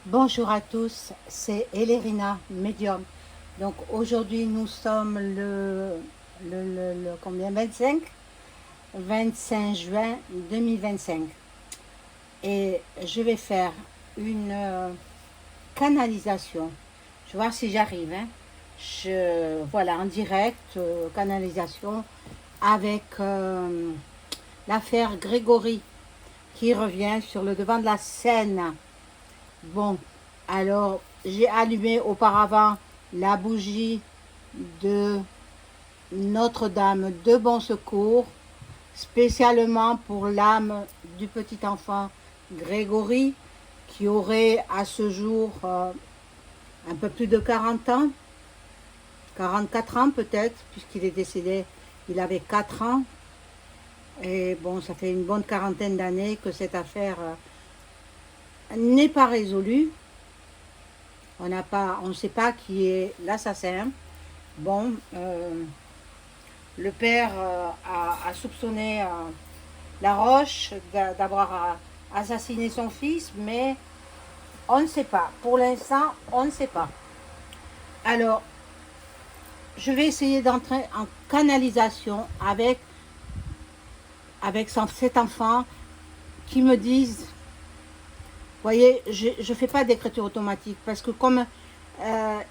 Bonjour à tous, c'est Elérina, médium. Donc aujourd'hui nous sommes combien 25 juin 2025 et je vais faire une canalisation. Je vais voir si j'arrive. Hein. Voilà, en direct, canalisation avec l'affaire Grégory qui revient sur le devant de la scène. Bon, alors j'ai allumé auparavant la bougie de Notre-Dame de Bon Secours, spécialement pour l'âme du petit enfant Grégory, qui aurait à ce jour un peu plus de 40 ans, 44 ans peut-être, puisqu'il est décédé, il avait 4 ans. Et bon, ça fait une bonne quarantaine d'années que cette affaire n'est pas résolue. On ne sait pas qui est l'assassin. Bon, le père a soupçonné la Roche d'avoir assassiné son fils, mais on ne sait pas. Pour l'instant, on ne sait pas. Alors, je vais essayer d'entrer en canalisation avec cet enfant qui me dise, vous voyez, je ne fais pas d'écriture automatique parce que comme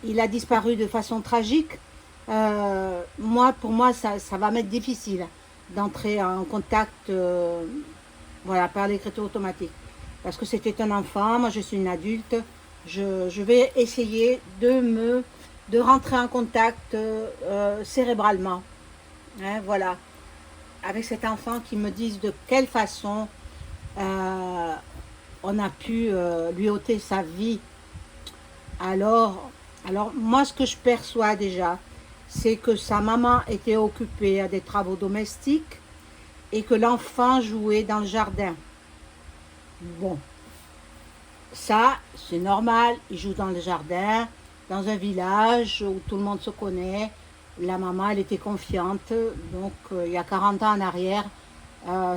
il a disparu de façon tragique, pour moi, ça va m'être difficile d'entrer en contact voilà, par l'écriture automatique. Parce que c'était un enfant, moi je suis une adulte, je vais essayer de rentrer en contact cérébralement. Hein, voilà. Avec cet enfant qui me dise de quelle façon euh, on a pu lui ôter sa vie. Alors, moi, ce que je perçois déjà, c'est que sa maman était occupée à des travaux domestiques et que l'enfant jouait dans le jardin. Bon, ça, c'est normal. Il joue dans le jardin, dans un village où tout le monde se connaît. La maman, elle était confiante. Donc, il y a 40 ans en arrière,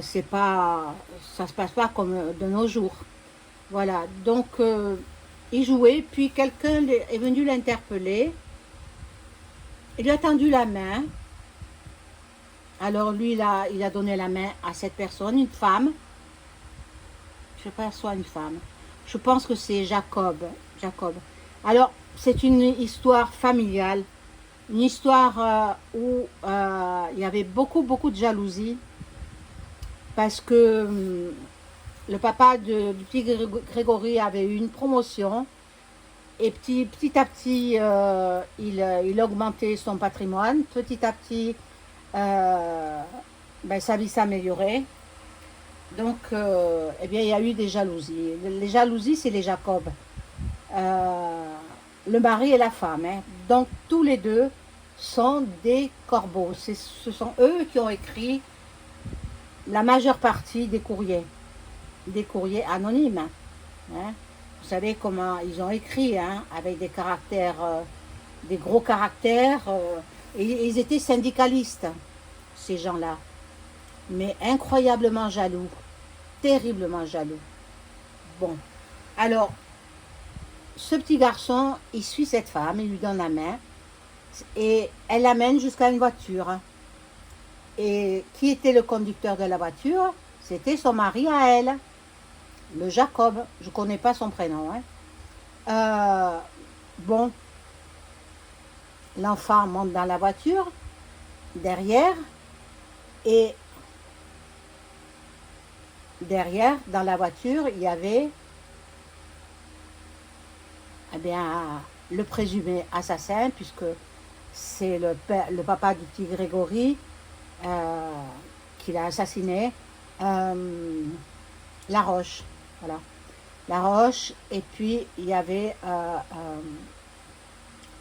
c'est pas, ça se passe pas comme de nos jours. Voilà. Donc, il jouait, puis quelqu'un est venu l'interpeller. Il lui a tendu la main. Alors, lui, il a donné la main à cette personne, une femme. Je perçois une femme. Je pense que c'est Jacob. Jacob. Alors, c'est une histoire familiale, une histoire où il y avait beaucoup de jalousie parce que le papa du petit Grégory avait eu une promotion et petit à petit, il augmentait son patrimoine. Petit à petit, euh, sa vie s'améliorait. Donc, eh bien, il y a eu des jalousies. Les jalousies, c'est les Jacob. Euh, le mari et la femme. Hein. Donc, tous les deux sont des corbeaux. Ce sont eux qui ont écrit la majeure partie des courriers anonymes. Hein. Vous savez comment ils ont écrit, hein, avec des caractères, des gros caractères. Et ils étaient syndicalistes, ces gens-là. Mais incroyablement jaloux, terriblement jaloux. Bon, alors, ce petit garçon, il suit cette femme, il lui donne la main, et elle l'amène jusqu'à une voiture. Et qui était le conducteur de la voiture? C'était son mari à elle, le Jacob. Je ne connais pas son prénom. Hein. Euh, bon, l'enfant monte dans la voiture, derrière, et derrière, dans la voiture, il y avait eh bien, le présumé assassin, puisque c'est le papa du petit Grégory euh, qui l'a assassiné, La Roche. Voilà. La Roche, et puis il y avait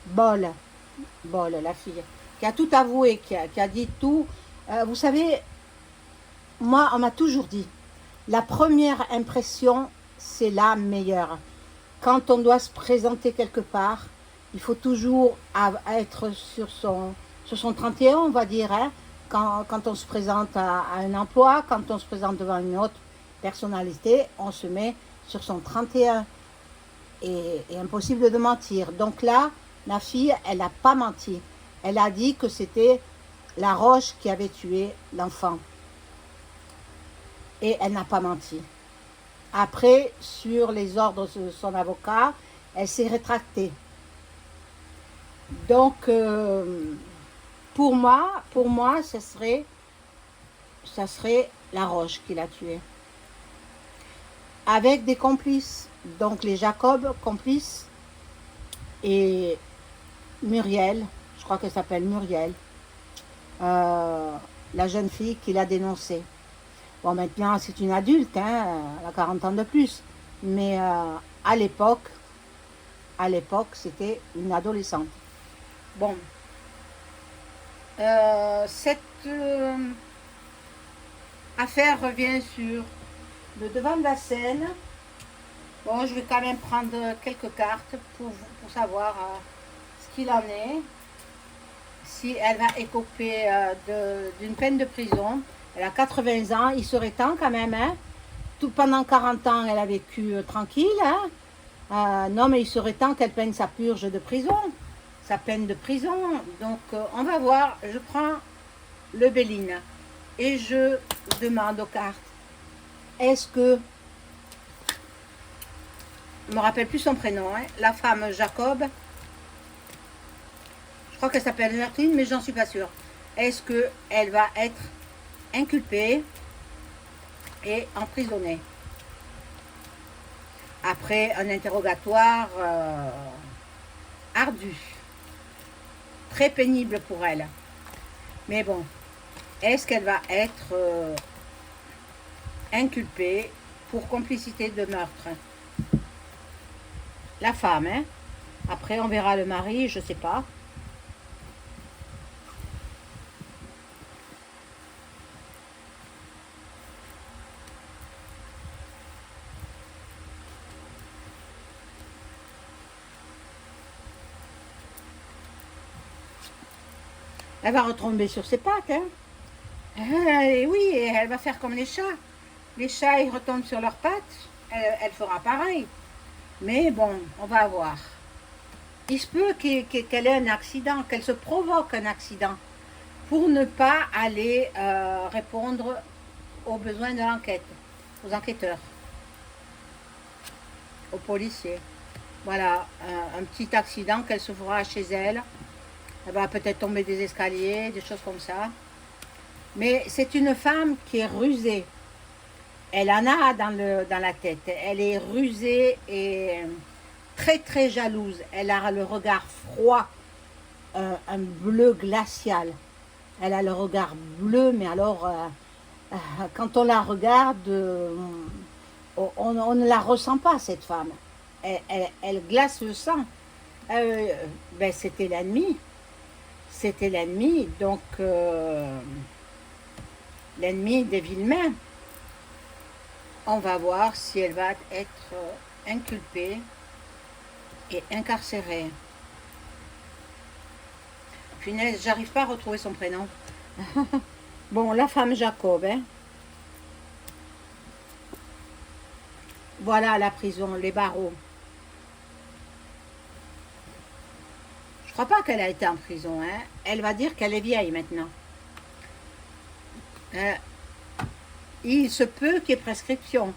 Bol, Bol, la fille, qui a tout avoué, qui a dit tout. Vous savez, moi, on m'a toujours dit, la première impression, c'est la meilleure. Quand on doit se présenter quelque part, il faut toujours être sur son 31, on va dire, hein, quand on se présente à un emploi, quand on se présente devant une autre personnalité, on se met sur son 31. est impossible de mentir. Donc là, ma fille, elle n'a pas menti. Elle a dit que c'était la roche qui avait tué l'enfant. Et elle n'a pas menti. Après, sur les ordres de son avocat, elle s'est rétractée. Donc, pour moi, ça serait la roche qui l'a tué. Avec des complices. Donc, les Jacob, complices, et Muriel, je crois qu'elle s'appelle Muriel, la jeune fille qui l'a dénoncée. Bon, maintenant, c'est une adulte, hein, elle a 40 ans de plus. Mais à l'époque, c'était une adolescente. Bon. Cette affaire revient sur le devant de la scène. Bon, je vais quand même prendre quelques cartes pour savoir ce qu'il en est. Si elle va écoper d'une peine de prison. Elle a 80 ans, il serait temps quand même. Hein. Pendant 40 ans, elle a vécu tranquille. Hein. Non, mais il serait temps qu'elle prenne sa purge de prison. Sa peine de prison. Donc, on va voir. Je prends le Béline. Et je demande aux cartes. Est-ce que... Je ne me rappelle plus son prénom. Hein, la femme Jacob. Je crois qu'elle s'appelle Jacqueline, mais j'en suis pas sûre. Est-ce qu'elle va être inculpée et emprisonnée après un interrogatoire ardu, très pénible pour elle. Mais bon, est-ce qu'elle va être inculpée pour complicité de meurtre? La femme, hein. Après, on verra le mari, je sais pas. Elle va retomber sur ses pattes, hein. Et oui, elle va faire comme les chats. Les chats, ils retombent sur leurs pattes. Elle fera pareil. Mais bon, on va voir. Il se peut qu'elle ait un accident, qu'elle se provoque un accident pour ne pas aller répondre aux besoins de l'enquête, aux enquêteurs, aux policiers. Voilà, un petit accident qu'elle se fera chez elle. Elle va peut-être tomber des escaliers, des choses comme ça. Mais c'est une femme qui est rusée. Elle en a dans la tête. Elle est rusée et très très jalouse. Elle a le regard froid, un bleu glacial. Elle a le regard bleu, mais alors, quand on la regarde, on ne la ressent pas, cette femme. Elle glace le sang. Ben, c'était l'ennemi. C'était l'ennemi, donc l'ennemi des Villemains. On va voir si elle va être inculpée et incarcérée. Punaise, j'arrive pas à retrouver son prénom. Bon, la femme Jacob, hein. Voilà la prison, les barreaux. Je crois pas qu'elle a été en prison, hein. Elle va dire qu'elle est vieille maintenant. Il se peut qu'il y ait prescription.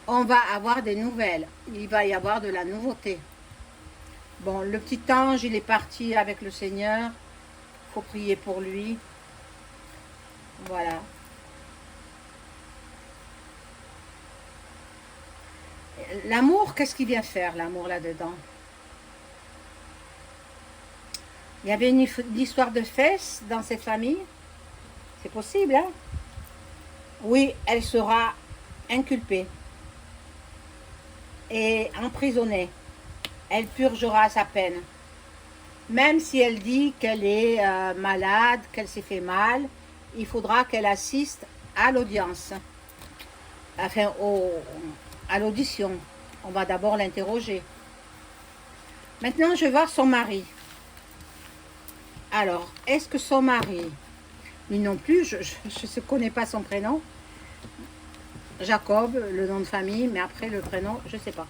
On va avoir des nouvelles. Il va y avoir de la nouveauté. Bon, le petit ange, il est parti avec le Seigneur. Il faut prier pour lui. Voilà. L'amour, qu'est-ce qu'il vient faire, l'amour, là-dedans? Il y avait une histoire de fesses dans cette famille. C'est possible, hein? Oui, elle sera inculpée et emprisonnée. Elle purgera sa peine. Même si elle dit qu'elle est malade, qu'elle s'est fait mal, il faudra qu'elle assiste à l'audience. Enfin, à l'audition. On va d'abord l'interroger. Maintenant, je vais voir son mari. Alors, est-ce que son mari, lui non plus, je ne connais pas son prénom, Jacob, le nom de famille, mais après le prénom, je ne sais pas.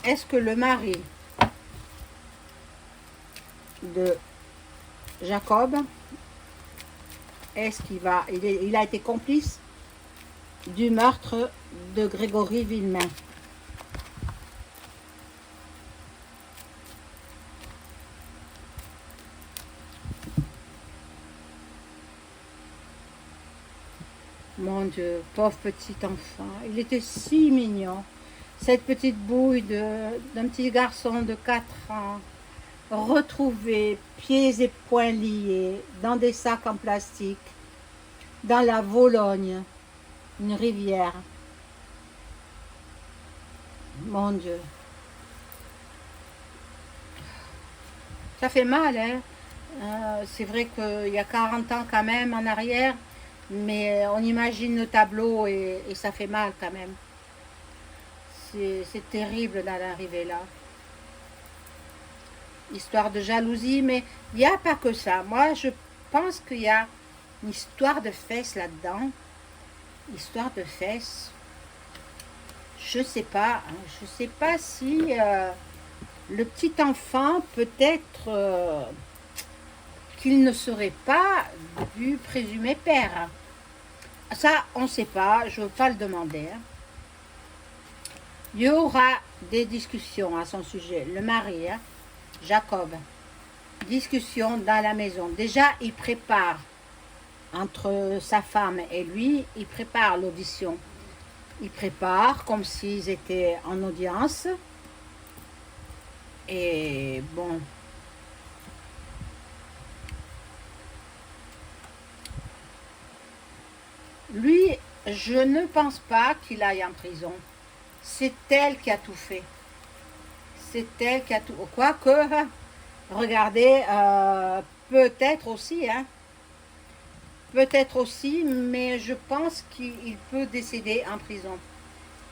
est-ce que le mari de Jacob, est-ce qu'il va, il a été complice du meurtre de Grégory Villemain? Mon Dieu, pauvre petit enfant, il était si mignon. Cette petite bouille d'un petit garçon de 4 ans, retrouvé, pieds et poings liés, dans des sacs en plastique, dans la Vologne, une rivière. Mon Dieu. Ça fait mal, hein. C'est vrai qu'il y a 40 ans quand même en arrière, mais on imagine le tableau et ça fait mal quand même. C'est terrible d'en arriver là. Histoire de jalousie, mais il n'y a pas que ça. Moi, je pense qu'il y a une histoire de fesses là-dedans. Histoire de fesses. Je sais pas. Je sais pas si le petit enfant, peut-être qu'il ne serait pas du présumé père. Ça, on ne sait pas. Je ne veux pas le demander. Hein. Il y aura des discussions à son sujet. Le mari, hein, Jacob, discussion dans la maison. Déjà, il prépare, entre sa femme et lui, il prépare l'audition. Il prépare comme s'ils étaient en audience. Et bon. Lui, je ne pense pas qu'il aille en prison. C'est elle qui a tout fait. C'est elle qui a tout... Quoique, regardez, peut-être aussi, hein. Peut-être aussi, mais je pense qu'il peut décéder en prison.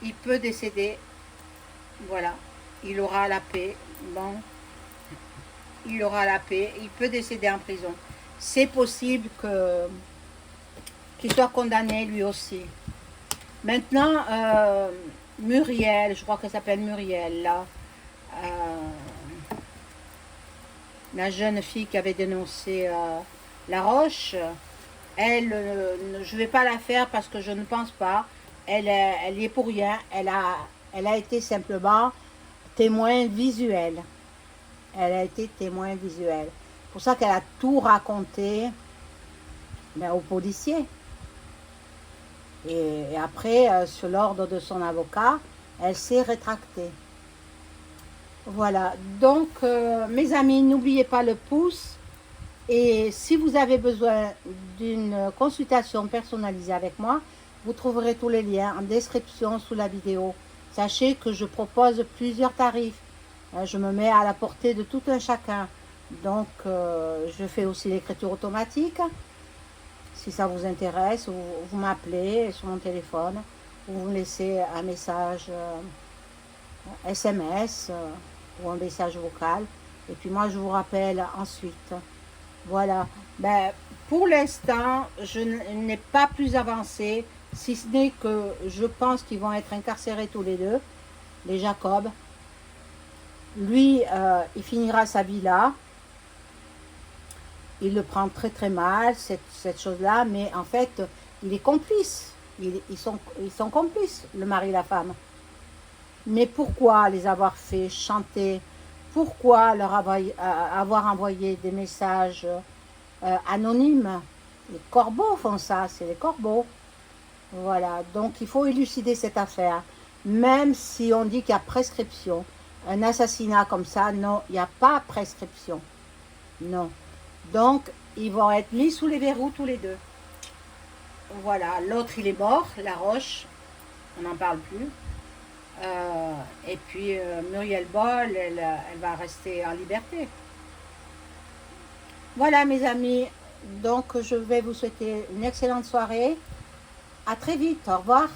Il peut décéder, voilà. Il aura la paix, bon. Il aura la paix, il peut décéder en prison. C'est possible qu'il soit condamné lui aussi. Maintenant, Muriel, je crois qu'elle s'appelle Muriel, là, la jeune fille qui avait dénoncé La Roche, elle, je ne vais pas la faire parce que je ne pense pas, elle y est pour rien, elle a été simplement témoin visuel. Elle a été témoin visuel. C'est pour ça qu'elle a tout raconté aux policiers. Et après, sur l'ordre de son avocat, elle s'est rétractée. Voilà. Donc, mes amis, n'oubliez pas le pouce. Et si vous avez besoin d'une consultation personnalisée avec moi, vous trouverez tous les liens en description sous la vidéo. Sachez que je propose plusieurs tarifs. Je me mets à la portée de tout un chacun. Donc, je fais aussi l'écriture automatique. Si ça vous intéresse, vous m'appelez sur mon téléphone ou vous me laissez un message SMS ou un message vocal. Et puis moi, je vous rappelle ensuite. Voilà. Ben, pour l'instant, je n'ai pas plus avancé, si ce n'est que je pense qu'ils vont être incarcérés tous les deux, les Jacob. Lui, il finira sa vie là. Il le prend très très mal, cette chose-là, mais en fait, il est complice. Ils sont complices, le mari et la femme. Mais pourquoi les avoir fait chanter? Pourquoi leur avoir envoyé des messages anonymes? Les corbeaux font ça, c'est les corbeaux. Voilà, donc il faut élucider cette affaire. Même si on dit qu'il y a prescription, un assassinat comme ça, non, il n'y a pas prescription. Non. Donc, ils vont être mis sous les verrous tous les deux. Voilà, l'autre il est mort, La Roche, on n'en parle plus. Et puis Muriel Boll, elle va rester en liberté. Voilà mes amis, donc je vais vous souhaiter une excellente soirée. À très vite, au revoir.